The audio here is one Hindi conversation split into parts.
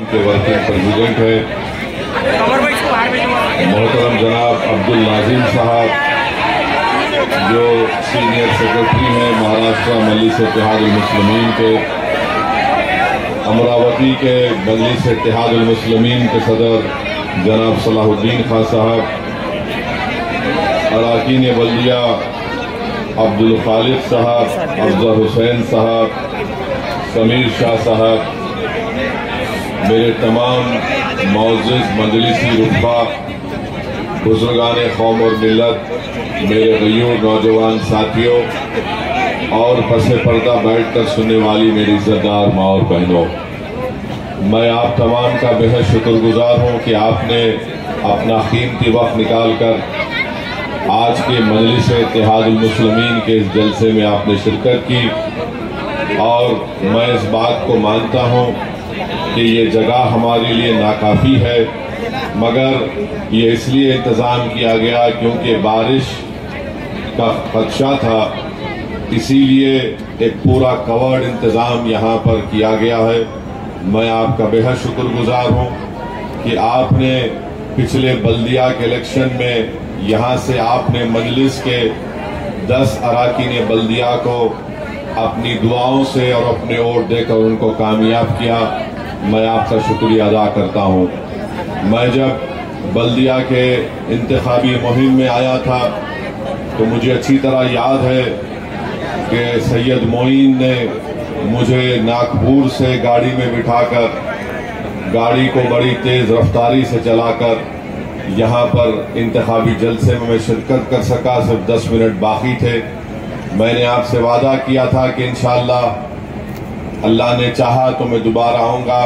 के वर्किंग प्रेसिडेंट है, मोहतरम जनाब अब्दुल नाजिम साहब जो सीनियर सेक्रेटरी हैं महाराष्ट्र मजलिस इत्तेहादुल मुस्लिमीन के, अमरावती के मजलिस इत्तेहादुल मुस्लिमीन के सदर जनाब सलाहुद्दीन खान साहब, अरकान बल्दिया अब्दुल खालिद साहब, अफजल हुसैन साहब, समीर शाह साहब, मेरे तमाम मौजूद मजलिसी रुतबा, बुजुर्गान कौम और मिलत, मेरे गयूर नौजवान साथियों और पसे पर्दा बैठकर सुनने वाली मेरी इज्जतदार माँ और बहनों, मैं आप तमाम का बेहद शुक्रगुजार हूँ कि आपने अपना कीमती वक्त निकाल कर आज के मजलिस इत्तेहादुल मुस्लिमीन के इस जलसे में आपने शिरकत की। और मैं इस बात को मानता हूँ कि ये जगह हमारे लिए नाकाफ़ी है, मगर ये इसलिए इंतज़ाम किया गया क्योंकि बारिश का खदशा था, इसीलिए एक पूरा कवर्ड इंतज़ाम यहाँ पर किया गया है। मैं आपका बेहद शुक्रगुजार हूँ कि आपने पिछले बल्दिया के इलेक्शन में यहाँ से आपने मजलिस के 10 अरकान बल्दिया को अपनी दुआओं से और अपने वोट देकर उनको कामयाब किया। मैं आपका शुक्रिया अदा करता हूँ। मैं जब बल्दिया के इंतखाबी मुहिम में आया था तो मुझे अच्छी तरह याद है कि सैयद मोइन ने मुझे नागपुर से गाड़ी में बिठाकर गाड़ी को बड़ी तेज रफ्तारी से चलाकर यहाँ पर इंतखाबी जलसे में मैं शिरकत कर सका। सिर्फ 10 मिनट बाकी थे। मैंने आपसे वादा किया था कि इंशाअल्लाह अल्लाह ने चाहा तो मैं दोबारा आऊँगा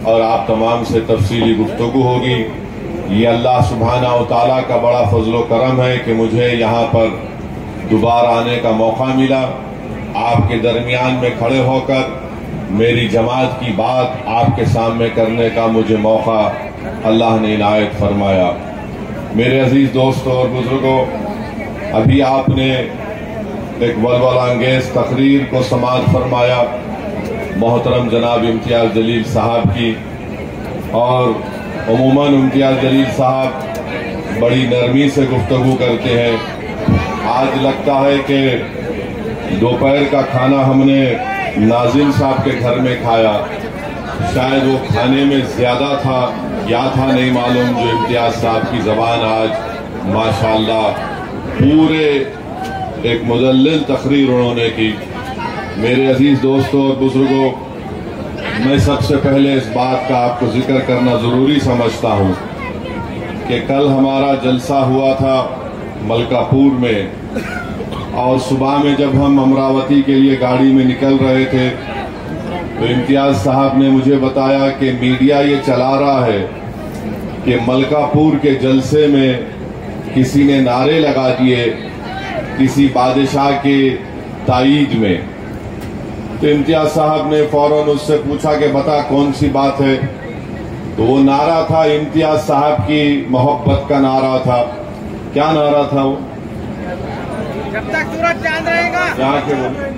और आप तमाम से तफसीली गुफ्तगू होगी। ये अल्लाह सुब्हाना व तआला का बड़ा फजल व करम है कि मुझे यहाँ पर दोबारा आने का मौका मिला। आपके दरमियान में खड़े होकर मेरी जमात की बात आपके सामने करने का मुझे मौका अल्लाह ने इनायत फरमाया। मेरे अजीज दोस्तों और बुजुर्गों, अभी आपने एक वलवला अंगेज तकरीर को समाअत फरमाया मोहतरम जनाब इम्तियाज जलील साहब की, और उमूमन इम्तियाज जलील साहब बड़ी नरमी से गुफ्तगू करते हैं। आज लगता है कि दोपहर का खाना हमने नाजिम साहब के घर में खाया, शायद वो खाने में ज्यादा था या था नहीं मालूम, जो इम्तियाज साहब की जबान आज माशाअल्लाह पूरे एक मुदल्लिल तकरीर उन्होंने की। मेरे अजीज दोस्तों और बुजुर्गों, मैं सबसे पहले इस बात का आपको जिक्र करना जरूरी समझता हूँ कि कल हमारा जलसा हुआ था मलकापुर में, और सुबह में जब हम अमरावती के लिए गाड़ी में निकल रहे थे तो इम्तियाज साहब ने मुझे बताया कि मीडिया ये चला रहा है कि मलकापुर के जलसे में किसी ने नारे लगा दिए किसी बादशाह के ताईद में। तो इम्तियाज साहब ने फौरन उससे पूछा कि बता कौन सी बात है। तो वो नारा था इम्तियाज साहब की मोहब्बत का नारा था। क्या नारा था वो? जब तक सूरज चांद रहेगा। यहाँ के बोले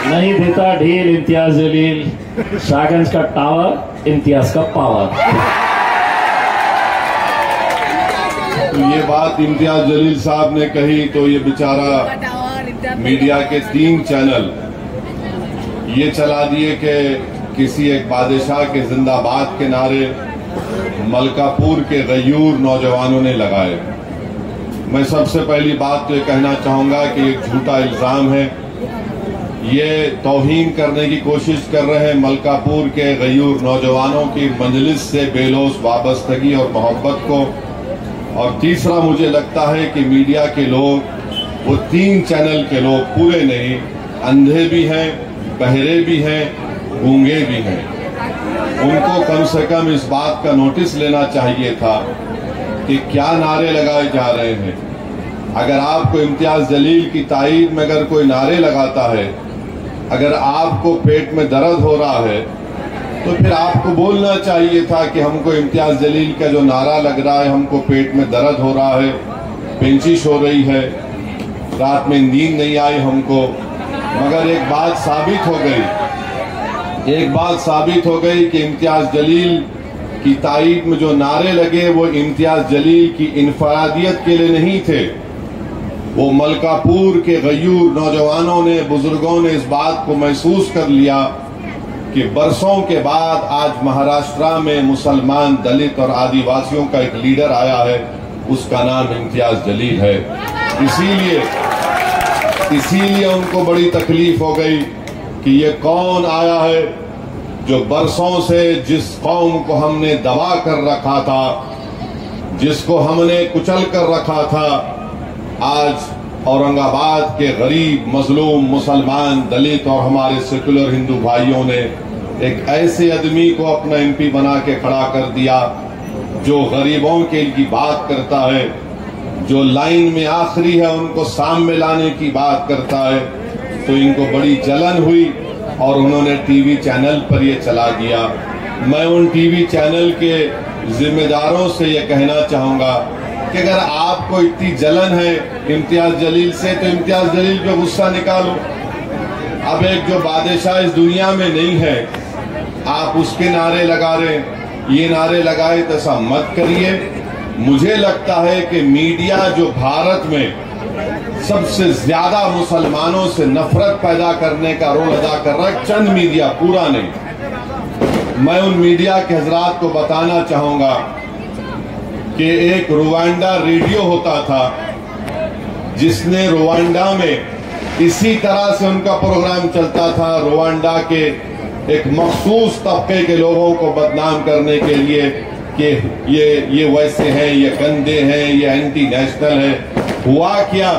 नहीं देता ढील इम्तियाज जलील, शाहगंज का टावर इम्तियाज का पावर। तो ये बात इम्तियाज जलील साहब ने कही तो ये बेचारा मीडिया के 3 चैनल ये चला दिए कि किसी एक बादशाह के जिंदाबाद के नारे मलकापुर के गयूर नौजवानों ने लगाए। मैं सबसे पहली बात तो ये कहना चाहूंगा कि एक झूठा इल्जाम है। ये तौहीन करने की कोशिश कर रहे हैं मलकापुर के गयूर नौजवानों की मजलिस से बेलोस वाबस्तगी और मोहब्बत को। और तीसरा मुझे लगता है कि मीडिया के लोग, वो 3 चैनल के लोग पूरे नहीं, अंधे भी हैं, बहरे भी हैं, गूंगे भी हैं। उनको कम से कम इस बात का नोटिस लेना चाहिए था कि क्या नारे लगाए जा रहे हैं। अगर आपको इम्तियाज जलील की ताईद में अगर कोई नारे लगाता है, अगर आपको पेट में दर्द हो रहा है, तो फिर आपको बोलना चाहिए था कि हमको इम्तियाज जलील का जो नारा लग रहा है, हमको पेट में दर्द हो रहा है, पेंचिश हो रही है, रात में नींद नहीं आई हमको। मगर एक बात साबित हो गई एक बात साबित हो गई कि इम्तियाज जलील की तारीफ में जो नारे लगे वो इम्तियाज जलील की इनफरादियत के लिए नहीं थे। वो मलकापुर के गयूर नौजवानों ने, बुजुर्गों ने इस बात को महसूस कर लिया कि बरसों के बाद आज महाराष्ट्र में मुसलमान, दलित और आदिवासियों का एक लीडर आया है, उसका नाम इम्तियाज जलील है। इसीलिए उनको बड़ी तकलीफ हो गई कि ये कौन आया है जो बरसों से जिस कौम को हमने दबा कर रखा था, जिसको हमने कुचल कर रखा था, आज औरंगाबाद के गरीब, मजलूम मुसलमान, दलित और हमारे सेकुलर हिंदू भाइयों ने एक ऐसे आदमी को अपना एमपी बना के खड़ा कर दिया जो गरीबों के लिए बात करता है, जो लाइन में आखिरी है उनको सामने लाने की बात करता है। तो इनको बड़ी जलन हुई और उन्होंने टीवी चैनल पर ये चला दिया। मैं उन टीवी चैनल के जिम्मेदारों से ये कहना चाहूंगा कि अगर आपको इतनी जलन है इम्तियाज जलील से, तो इम्तियाज जलील पे गुस्सा निकालो। अब एक जो बादशाह इस दुनिया में नहीं है, आप उसके नारे लगा रहे, ये नारे लगाए, तो ऐसा मत करिए। मुझे लगता है कि मीडिया जो भारत में सबसे ज्यादा मुसलमानों से नफरत पैदा करने का रोल अदा कर रहा है, चंद मीडिया, पूरा नहीं। मैं उन मीडिया के हजरात को बताना चाहूंगा कि एक रुवांडा रेडियो होता था जिसने रुवांडा में इसी तरह से उनका प्रोग्राम चलता था, रुवांडा के एक मखसूस तबके के लोगों को बदनाम करने के लिए कि ये वैसे हैं, ये गंदे हैं, ये एंटी नेशनल है। हुआ क्या,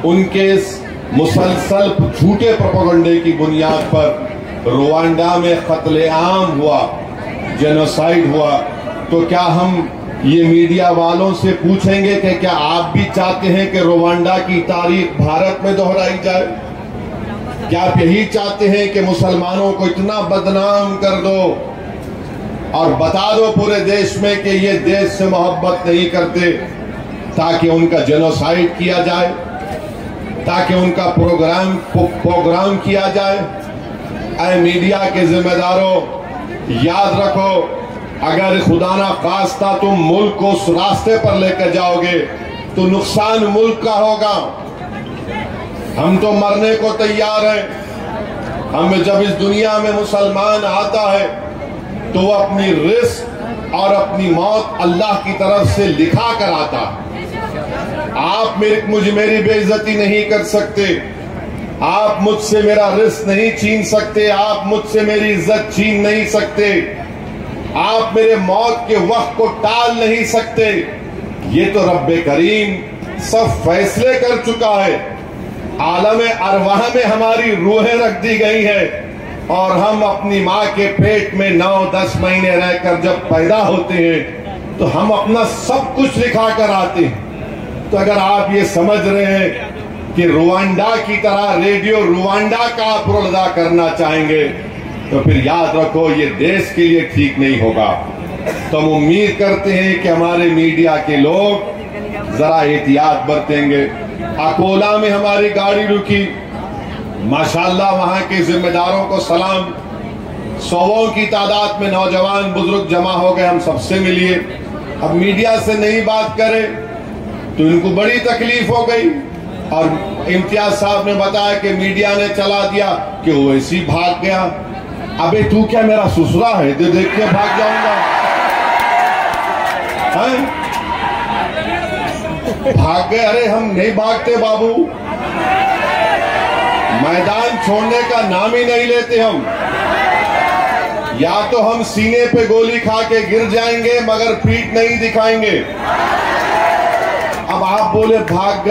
उनके इस मुसलसल झूठे प्रोपेगेंडे की बुनियाद पर रुवांडा में कत्लेआम हुआ, जेनोसाइड हुआ। तो क्या हम ये मीडिया वालों से पूछेंगे कि क्या आप भी चाहते हैं कि रुवांडा की तारीख भारत में दोहराई जाए? क्या आप यही चाहते हैं कि मुसलमानों को इतना बदनाम कर दो और बता दो पूरे देश में कि ये देश से मोहब्बत नहीं करते, ताकि उनका जेनोसाइड किया जाए, ताकि उनका प्रोग्राम किया जाए? ऐ मीडिया के जिम्मेदारों, याद रखो, अगर खुदा ना खास्ता तुम मुल्क को उस रास्ते पर लेकर जाओगे तो नुकसान मुल्क का होगा। हम तो मरने को तैयार हैं। हम जब इस दुनिया में मुसलमान आता है तो वो अपनी रिस्क और अपनी मौत अल्लाह की तरफ से लिखा कर आता है। आप मेरी बेइज्जती नहीं कर सकते, आप मुझसे मेरा रिस्क नहीं छीन सकते, आप मुझसे मेरी इज्जत छीन नहीं सकते, आप मेरे मौत के वक्त को टाल नहीं सकते। ये तो रब्बे करीम सब फैसले कर चुका है। आलम अरवाह में हमारी रूहें रख दी गई है और हम अपनी माँ के पेट में 9-10 महीने रहकर जब पैदा होते हैं तो हम अपना सब कुछ लिखा कर आते हैं। तो अगर आप ये समझ रहे हैं कि रुवांडा की तरह रेडियो रुवांडा का आप रोल अदा करना चाहेंगे, तो फिर याद रखो ये देश के लिए ठीक नहीं होगा। तो हम उम्मीद करते हैं कि हमारे मीडिया के लोग जरा एहतियात बरतेंगे। अकोला में हमारी गाड़ी रुकी, माशाल्लाह वहां के जिम्मेदारों को सलाम, सौों की तादाद में नौजवान बुजुर्ग जमा हो गए, हम सबसे मिलिए। अब मीडिया से नहीं बात करें तो इनको बड़ी तकलीफ हो गई और इम्तियाज साहब ने बताया कि मीडिया ने चला दिया कि वो ऐसे ही भाग गया। अबे तू क्या मेरा ससुरा है, देख के भाग जाऊंगा? भाग गए? अरे हम नहीं भागते बाबू, मैदान छोड़ने का नाम ही नहीं लेते हम। या तो हम सीने पे गोली खा के गिर जाएंगे मगर पीठ नहीं दिखाएंगे। अब आप बोले भाग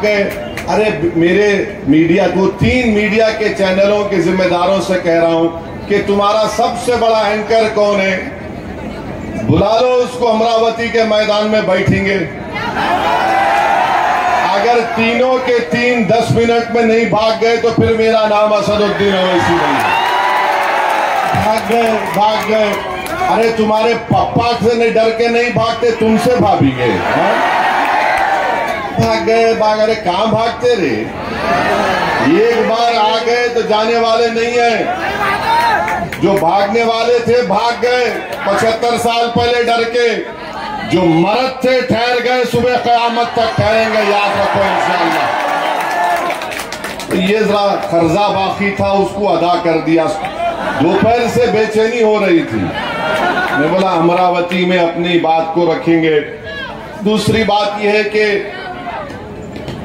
गए। अरे मेरे मीडिया को, 3 मीडिया के चैनलों के जिम्मेदारों से कह रहा हूं कि तुम्हारा सबसे बड़ा एंकर कौन है, बुला लो उसको, अमरावती के मैदान में बैठेंगे। अगर तीनों के 3 10 मिनट में नहीं भाग गए तो फिर मेरा नाम असदुद्दीन ओवैसी नहीं। भाग गए। अरे तुम्हारे पप्पा से नहीं डर के नहीं भागते, तुमसे भागेंगे। भाग गए। अरे कहां भागते रे, एक बार आ गए तो जाने वाले नहीं है। जो भागने वाले थे भाग गए 75 साल पहले डर के, जो मरद थे ठहर गए, सुबह क़यामत तक ठहरेंगे, याद रखो इंशाअल्लाह। ये जरा कर्जा बाकी था, उसको अदा कर दिया। दोपहर से बेचैनी हो रही थी, मैं बोला अमरावती में अपनी बात को रखेंगे। दूसरी बात यह है कि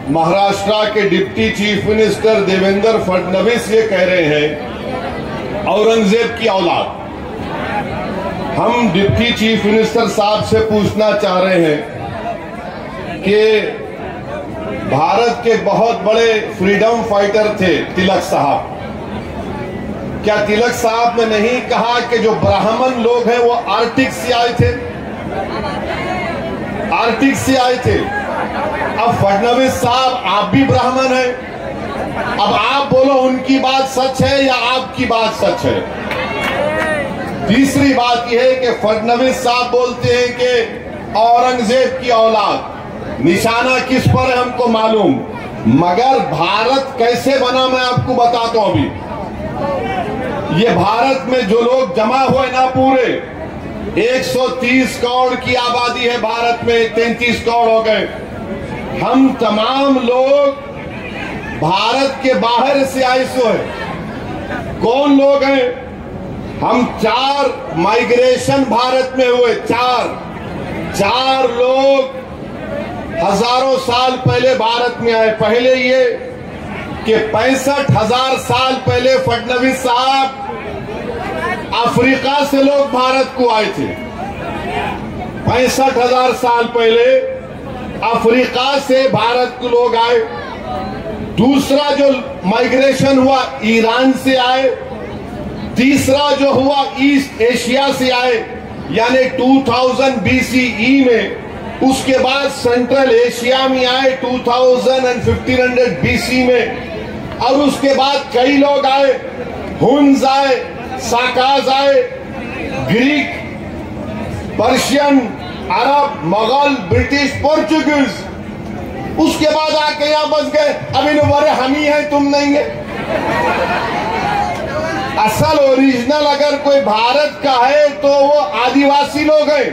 महाराष्ट्र के deputy chief minister Devendra Fadnavis ये कह रहे हैं औरंगजेब की औलाद। हम डिप्टी चीफ मिनिस्टर साहब से पूछना चाह रहे हैं कि भारत के बहुत बड़े फ्रीडम फाइटर थे तिलक साहब, क्या तिलक साहब ने नहीं कहा कि जो ब्राह्मण लोग हैं वो आर्टिक से आए थे, आर्टिक से आए थे। अब फडणवीस साहब आप भी ब्राह्मण हैं, अब आप बोलो उनकी बात सच है या आपकी बात सच है। तीसरी बात यह है कि फडणवीस साहब बोलते हैं कि औरंगजेब की औलाद, निशाना किस पर है हमको मालूम, मगर भारत कैसे बना मैं आपको बताता हूं। अभी ये भारत में जो लोग जमा हुए ना, पूरे 130 करोड़ की आबादी है भारत में, 33 करोड़ हो गए। हम तमाम लोग भारत के बाहर से आए सो है। कौन लोग हैं? हम 4 माइग्रेशन भारत में हुए, 4 लोग हजारों साल पहले भारत में आए। पहले ये कि 65,000 साल पहले फडणवीस साहब अफ्रीका से लोग भारत को आए थे। 65,000 साल पहले अफ्रीका से भारत को लोग आए। दूसरा जो माइग्रेशन हुआ ईरान से आए। तीसरा जो हुआ ईस्ट एशिया से आए, यानी 2000 BCE में। उसके बाद सेंट्रल एशिया में आए 2000 और 1500 BC में। और उसके बाद कई लोग आए, हुन्स आए, साकाज आए, ग्रीक, पर्शियन, अरब, मुगल, ब्रिटिश, पोर्चुगीज। उसके बाद आके यहां बस गए। अब इन बड़े हम ही हैं, तुम नहीं है। असल ओरिजिनल अगर कोई भारत का है तो वो आदिवासी लोग हैं,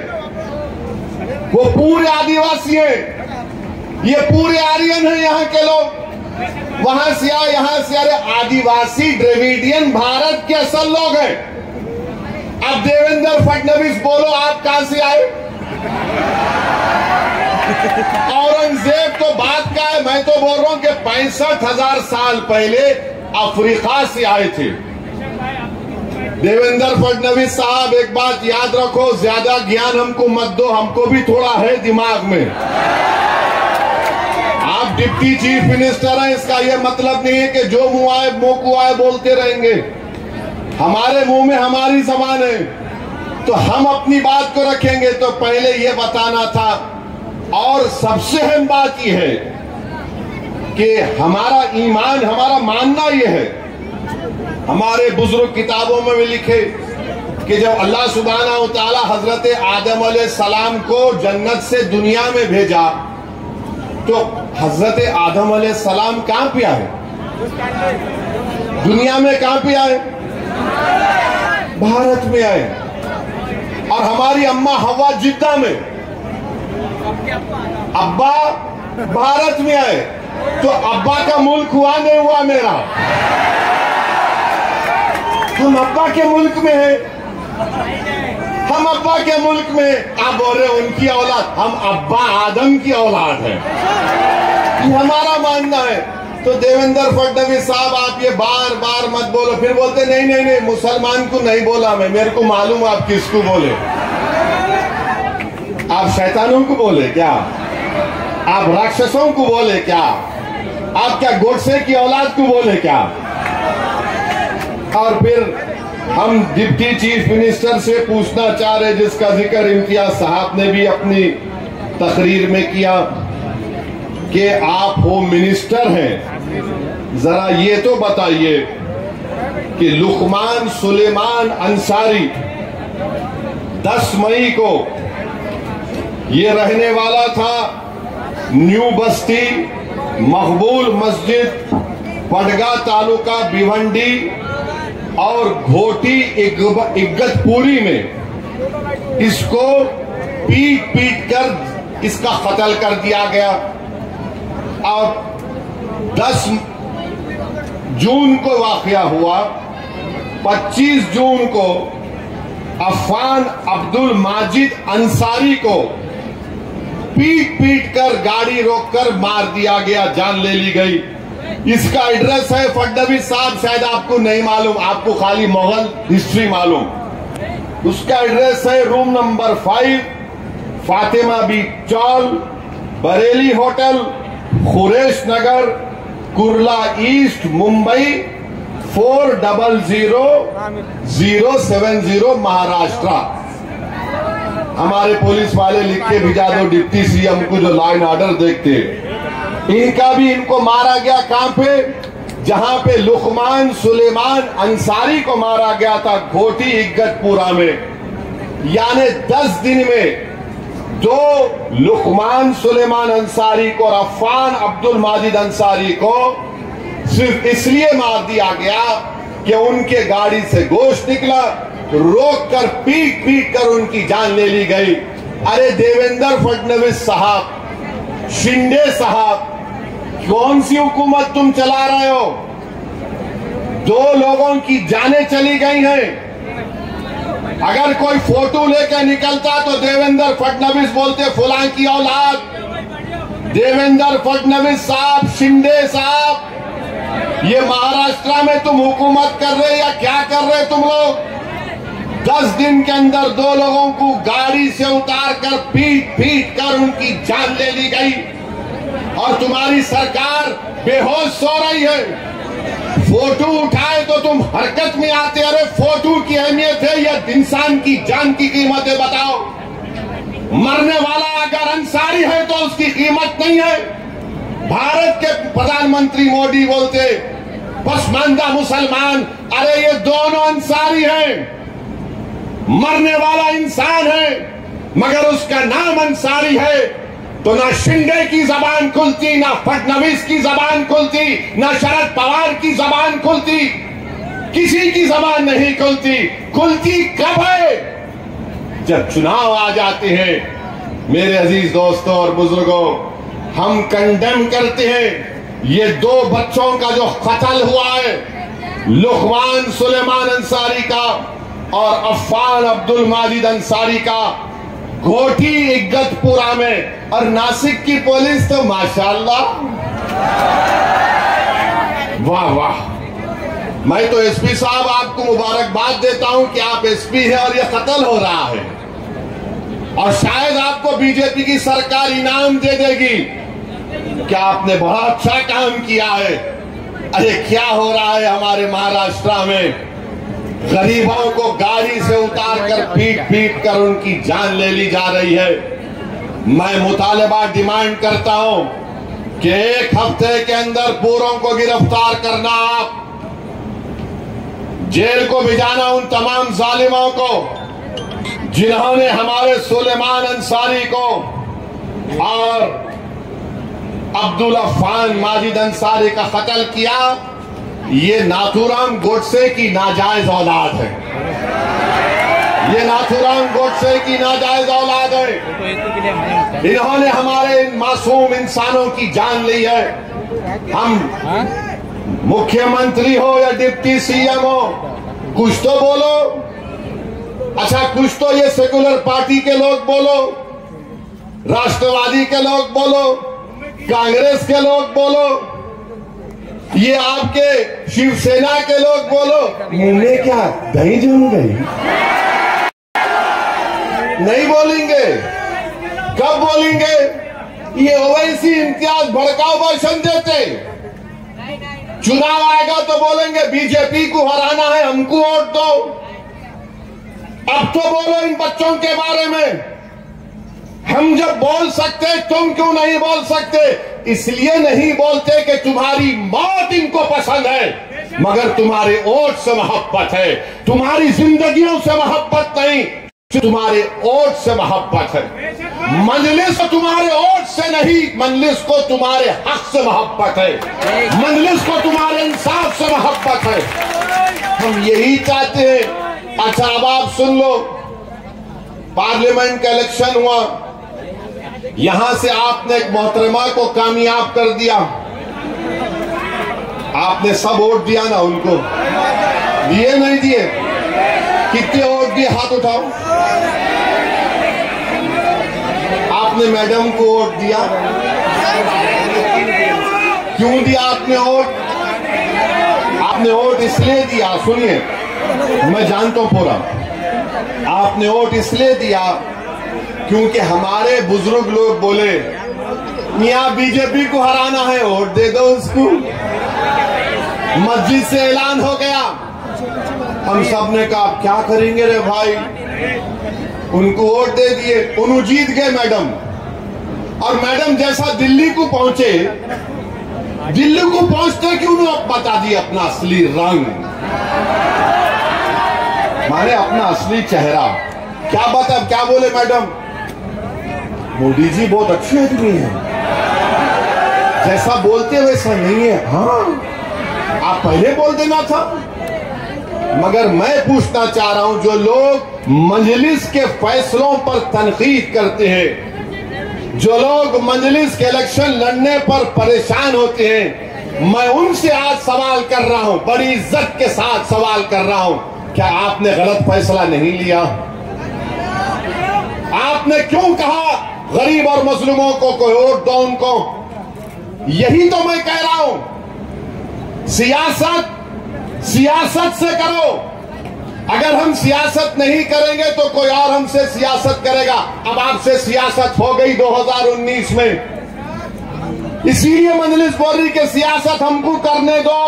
वो पूरे आदिवासी हैं। ये पूरे आर्यन हैं यहाँ के लोग, वहां से आए, यहां से आए। आदिवासी द्रविडियन भारत के असल लोग हैं। अब देवेंद्र फडणवीस बोलो आप कहां से आए? औरंगजेब तो बात का है, मैं तो बोल रहा हूं कि 65,000 साल पहले अफ्रीका से आए थे। देवेंद्र फडणवीस साहब एक बात याद रखो, ज्यादा ज्ञान हमको मत दो, हमको भी थोड़ा है दिमाग में। आप डिप्टी चीफ मिनिस्टर हैं, इसका यह मतलब नहीं है कि जो मुंह आए मुंह को आए बोलते रहेंगे। हमारे मुंह में हमारी जबान है, तो हम अपनी बात को रखेंगे। तो पहले यह बताना था। और सबसे अहम बात यह है कि हमारा ईमान, हमारा मानना यह है, हमारे बुजुर्ग किताबों में भी लिखे कि जब अल्लाह सुब्हाना व तआला हजरत आदम अलैहिस्सलाम को जन्नत से दुनिया में भेजा, तो हजरत आदम अलैहिस्सलाम कहां पे आए? दुनिया में कहां पे आए? भारत में आए। और हमारी अम्मा हवा जिद्दा में, अब्बा भारत में आए। तो अब्बा का मुल्क हुआ नहीं हुआ मेरा? हम अब्बा के मुल्क में हैं, हम अब्बा के मुल्क में। आप बोल रहे उनकी औलाद, हम अब्बा आदम की औलाद हैं, ये हमारा मानना है। तो देवेंद्र फडणवीस साहब आप ये बार बार मत बोलो। फिर बोलते नहीं नहीं नहीं, मुसलमान को नहीं बोला मैं, मेरे को मालूम आप किसको बोले। आप शैतानों को बोले क्या? आप राक्षसों को बोले क्या? आप क्या गोडसे की औलाद को बोले क्या? और फिर हम डिप्टी चीफ मिनिस्टर से पूछना चाह रहे, जिसका जिक्र इम्तियाज साहब ने भी अपनी तकरीर में किया, कि आप होम मिनिस्टर हैं, जरा ये तो बताइए कि लुकमान सुलेमान अंसारी 10 मई को ये रहने वाला था न्यू बस्ती मकबूल मस्जिद, पडगा तालुका भिवंडी, और घोटी इगतपुरी में इसको पीट पीट कर इसका कत्ल कर दिया गया। और 10 जून को वाकया हुआ। 25 जून को अफान अब्दुल माजिद अंसारी को पीट पीट कर गाड़ी रोककर मार दिया गया, जान ले ली गई। इसका एड्रेस है फडणवीस साहब, शायद आपको नहीं मालूम, आपको खाली मुगल हिस्ट्री मालूम। उसका एड्रेस है रूम नंबर 5, फातिमा बी चौल, बरेली होटल, खुरेश नगर, कुर्ला ईस्ट, मुंबई 400070, महाराष्ट्र। हमारे पुलिस वाले लिख के भिजा दो डिप्टी सीएम को, जो लॉ एंड ऑर्डर देखते। इनका भी इनको मारा गया कहां पे? जहां पे लुकमान सुलेमान अंसारी को मारा गया था, घोटी इगतपुरा में। यानी 10 दिन में 2 लुकमान सुलेमान अंसारी को और अफान अब्दुल माजिद अंसारी को सिर्फ इसलिए मार दिया गया कि उनके गाड़ी से गोश्त निकला, रोक कर पीट पीट कर उनकी जान ले ली गई। अरे देवेंद्र फडणवीस साहब, शिंदे साहब, कौन सी हुकूमत तुम चला रहे हो? 2 लोगों की जानें चली गई हैं। अगर कोई फोटो लेकर निकलता तो देवेंद्र फडणवीस बोलते फुलां की औलाद। देवेंद्र फडणवीस साहब, शिंदे साहब, ये महाराष्ट्र में तुम हुकूमत कर रहे या क्या कर रहे तुम लोग? 10 दिन के अंदर 2 लोगों को गाड़ी से उतार कर पीट पीट कर उनकी जान ले ली गई। और तुम्हारी सरकार बेहोश सो रही है। फोटो उठाए तो तुम हरकत में आते। अरे फोटो की अहमियत है या इंसान की जान की कीमत है? बताओ। मरने वाला अगर अंसारी है तो उसकी कीमत नहीं है। भारत के प्रधानमंत्री मोदी बोलते पसमानदा मुसलमान, अरे ये दोनों अंसारी हैं। मरने वाला इंसान है मगर उसका नाम अंसारी है। तो ना शिंदे की जबान खुलती, ना फडणवीस की जबान खुलती, ना शरद पवार की जबान खुलती, किसी की जबान नहीं खुलती। खुलती कब है? जब चुनाव आ जाते हैं। मेरे अजीज दोस्तों और बुजुर्गों, हम कंडेम करते हैं ये 2 बच्चों का जो कत्ल हुआ है, लुकमान सुलेमान अंसारी का और अफान अब्दुल माजिद अंसारी का, घोटी इगतपुरा में। और नासिक की पुलिस तो माशाल्लाह, वाह वाह। मैं तो एसपी साहब आपको मुबारकबाद देता हूं कि आप एसपी हैं और यह कत्ल हो रहा है। और शायद आपको बीजेपी की सरकार इनाम दे देगी कि आपने बहुत अच्छा काम किया है। अरे क्या हो रहा है हमारे महाराष्ट्र में? गरीबों को गाड़ी से उतार कर पीट पीट कर उनकी जान ले ली जा रही है। मैं मुतालबा डिमांड करता हूं कि 1 हफ्ते के अंदर पूरों को गिरफ्तार करना, आप जेल को भिजाना उन तमाम जालिमों को जिन्होंने हमारे सुलेमान अंसारी को और अब्दुल अफान माजिद अंसारी का कत्ल किया। ये नाथूराम गोडसे की नाजायज औलाद है। ये नाथूराम गोडसे की नाजायज औलाद है। इन्होंने हमारे इन मासूम इंसानों की जान ली है। हम मुख्यमंत्री हो या डिप्टी सीएम हो, कुछ तो बोलो। अच्छा, कुछ तो ये सेकुलर पार्टी के लोग बोलो, राष्ट्रवादी के लोग बोलो, कांग्रेस के लोग बोलो, ये आपके शिवसेना के लोग बोलो। मुंह में क्या दही जम गई? नहीं बोलेंगे। कब बोलेंगे? ये ओवैसी इम्तियाज भड़काऊ भाषण देते। चुनाव आएगा तो बोलेंगे बीजेपी को हराना है, हमको वोट दो। अब तो बोलो इन बच्चों के बारे में। हम जब बोल सकते तुम क्यों नहीं बोल सकते? इसलिए नहीं बोलते कि तुम्हारी मौत इनको पसंद है, मगर तुम्हारे वोट से मोहब्बत है। तुम्हारी जिंदगियों से मोहब्बत नहीं, तुम्हारे वोट से मोहब्बत है। मजलिस को तुम्हारे वोट से नहीं, मजलिस को तुम्हारे हक से मोहब्बत है, मजलिस को तुम्हारे इंसाफ से मोहब्बत है। हम यही चाहते हैं। अच्छा अब आप सुन लो, पार्लियामेंट का इलेक्शन हुआ, यहां से आपने एक मोहतरमा को कामयाब कर दिया। आपने सब वोट दिया ना उनको? दिए नहीं दिए? कितने वोट दिए? हाथ उठाओ। आपने मैडम को वोट दिया, क्यों दिया आपने वोट? आपने वोट इसलिए दिया, सुनिए मैं जानता हूं पूरा, आपने वोट इसलिए दिया क्योंकि हमारे बुजुर्ग लोग बोले मियां बीजेपी को हराना है, वोट दे दो उसको। मस्जिद से ऐलान हो गया, हम सब ने कहा क्या करेंगे रे भाई, उनको वोट दे दिए, उन्होंने जीत गए मैडम। और मैडम जैसा दिल्ली को पहुंचे, दिल्ली को पहुंचते कि उन्होंने बता दिया अपना असली रंग, माने अपना असली चेहरा। क्या बात है, क्या बोले मैडम? मोदी जी बहुत अच्छे आदमी हैं, जैसा बोलते वैसा नहीं है। हाँ आप पहले बोल देना था। मगर मैं पूछना चाह रहा हूं, जो लोग मजलिस के फैसलों पर तनकीद करते हैं, जो लोग मजलिस के इलेक्शन लड़ने पर परेशान होते हैं, मैं उनसे आज सवाल कर रहा हूं, बड़ी इज्जत के साथ सवाल कर रहा हूं, क्या आपने गलत फैसला नहीं लिया? आपने क्यों कहा गरीब और मजलूमों को कोई वोट दो उनको? यही तो मैं कह रहा हूं, सियासत से करो। अगर हम सियासत नहीं करेंगे तो कोई और हमसे सियासत करेगा। अब आपसे सियासत हो गई 2019 में, इसीलिए मजलिस बोल रही कि सियासत हमको करने दो।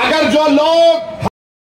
अगर जो लोग